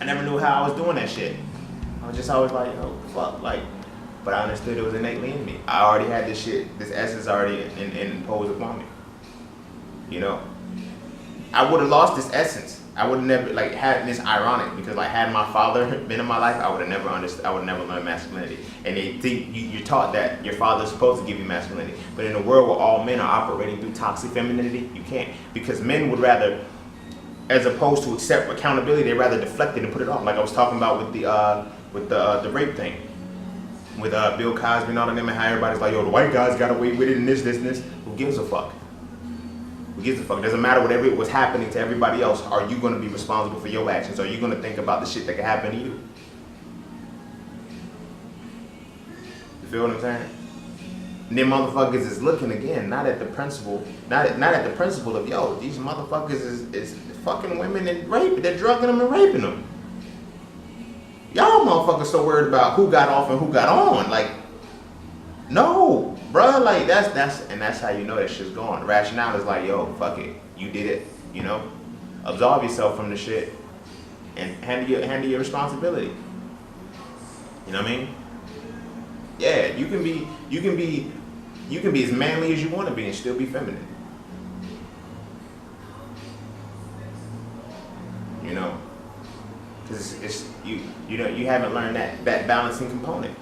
I never knew how I was doing that shit. I was just always like, yo, fuck, like, but I understood it was innately in me. I already had this shit, this essence already imposed upon me. You know? I would have lost this essence. I would have never, like, had this ironic, because, like, had my father been in my life, I would have never understood, I would have never learned masculinity. And they think you're taught that your father's supposed to give you masculinity. But in a world where all men are operating through toxic femininity, you can't. Because men would rather, as opposed to accept accountability, they rather deflect it and put it off. Like I was talking about with the rape thing. With Bill Cosby and all of them, and how everybody's like, yo, the white guys got away with it and this. Who gives a fuck? Who gives a fuck? It doesn't matter whatever was happening to everybody else. Are you going to be responsible for your actions? Are you going to think about the shit that could happen to you? You feel what I'm saying? And then motherfuckers is looking again, not at the principle, not at the principle of, yo, these motherfuckers is fucking women and raping. They're drugging them and raping them. Y'all motherfuckers so worried about who got off and who got on. Like, no, bruh, like that's how you know that shit's gone. The rationale is like, yo, fuck it, you did it, you know? Absolve yourself from the shit and handle your responsibility. You know what I mean? Yeah, you can be as manly as you want to be and still be feminine. You know? Because it's you know, you haven't learned that balancing component.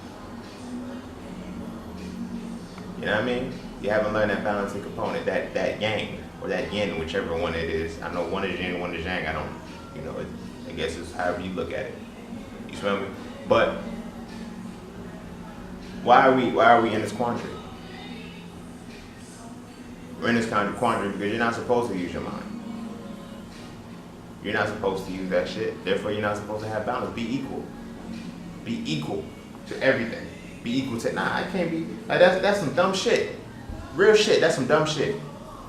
You know what I mean? You haven't learned that balancing component, that yang or that yin, whichever one it is. I know one is yin, one is yang. I don't, you know, I guess it's however you look at it. You smell me? But why are we in this quandary? We're in this kind of quandary because you're not supposed to use your mind. You're not supposed to use that shit. Therefore, you're not supposed to have balance. Be equal. Be equal to everything. Be equal to, nah, I can't be, like, that's some dumb shit. Real shit, that's some dumb shit.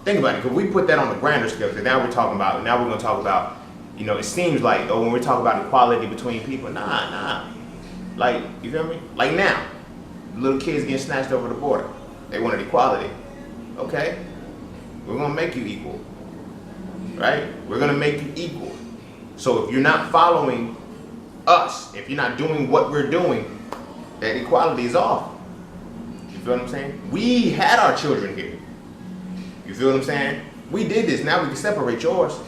Think about it, because we put that on the grander scale, because now we're going to talk about, you know, it seems like, oh, when we're talking about equality between people, nah. Like, you feel me? Like now, little kids getting snatched over the border. They wanted equality. Okay, we're going to make you equal. Right? We're going to make you equal. So if you're not following us, if you're not doing what we're doing, that equality is off. You feel what I'm saying? We had our children here. You feel what I'm saying? We did this. Now we can separate yours.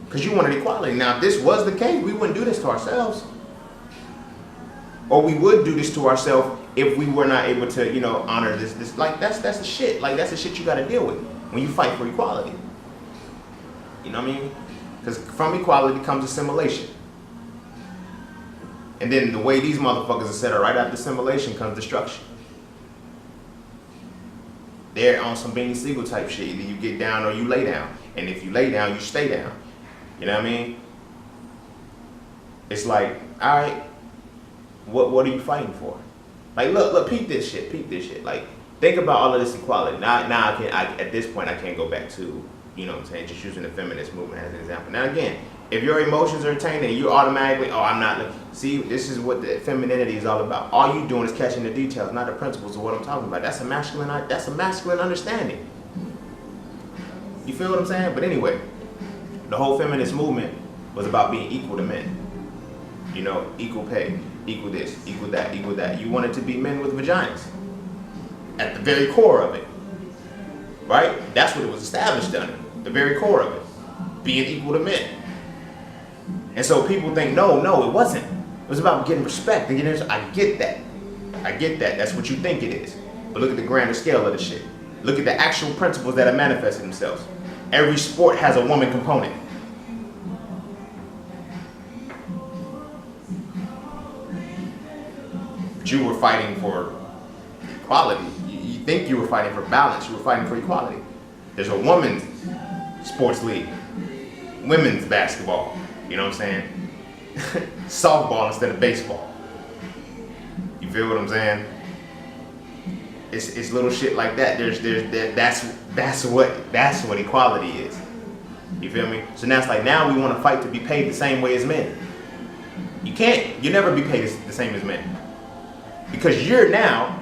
Because you wanted equality. Now if this was the case, we wouldn't do this to ourselves. Or we would do this to ourselves if we were not able to, you know, honor this. Like, that's the shit. Like, that's the shit you got to deal with when you fight for equality. You know what I mean? Because from equality comes assimilation. And then the way these motherfuckers are set up, right after assimilation comes destruction. They're on some Beanie Siegel type shit. Either you get down or you lay down. And if you lay down, you stay down. You know what I mean? It's like, all right, what are you fighting for? Like, look, peep this shit. Like, think about all of this equality. Now at this point, I can't go back to, you know what I'm saying, just using the feminist movement as an example. Now again, if your emotions are tainted and you automatically, oh, I'm not, see, this is what the femininity is all about. All you doing is catching the details, not the principles of what I'm talking about. That's a masculine understanding. You feel what I'm saying? But anyway, the whole feminist movement was about being equal to men. You know, equal pay, equal this, equal that, equal that. You wanted to be men with vaginas at the very core of it. Right? That's what it was established under, the very core of it. Being equal to men. And so people think, no, it wasn't. It was about getting respect. And getting, I get that. That's what you think it is. But look at the grander scale of the shit. Look at the actual principles that are manifesting themselves. Every sport has a woman component. But you were fighting for equality. You think you were fighting for balance. You were fighting for equality. There's a women's sports league. Women's basketball. You know what I'm saying? Softball instead of baseball. You feel what I'm saying? It's little shit like that. That's what equality is. You feel me? So now it's like, now we want to fight to be paid the same way as men. You never be paid the same as men. Because you're now,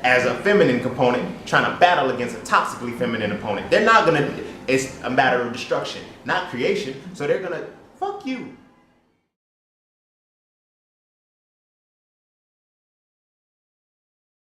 as a feminine component, trying to battle against a toxically feminine opponent. They're not gonna, it's a matter of destruction, not creation. So they're gonna, fuck you.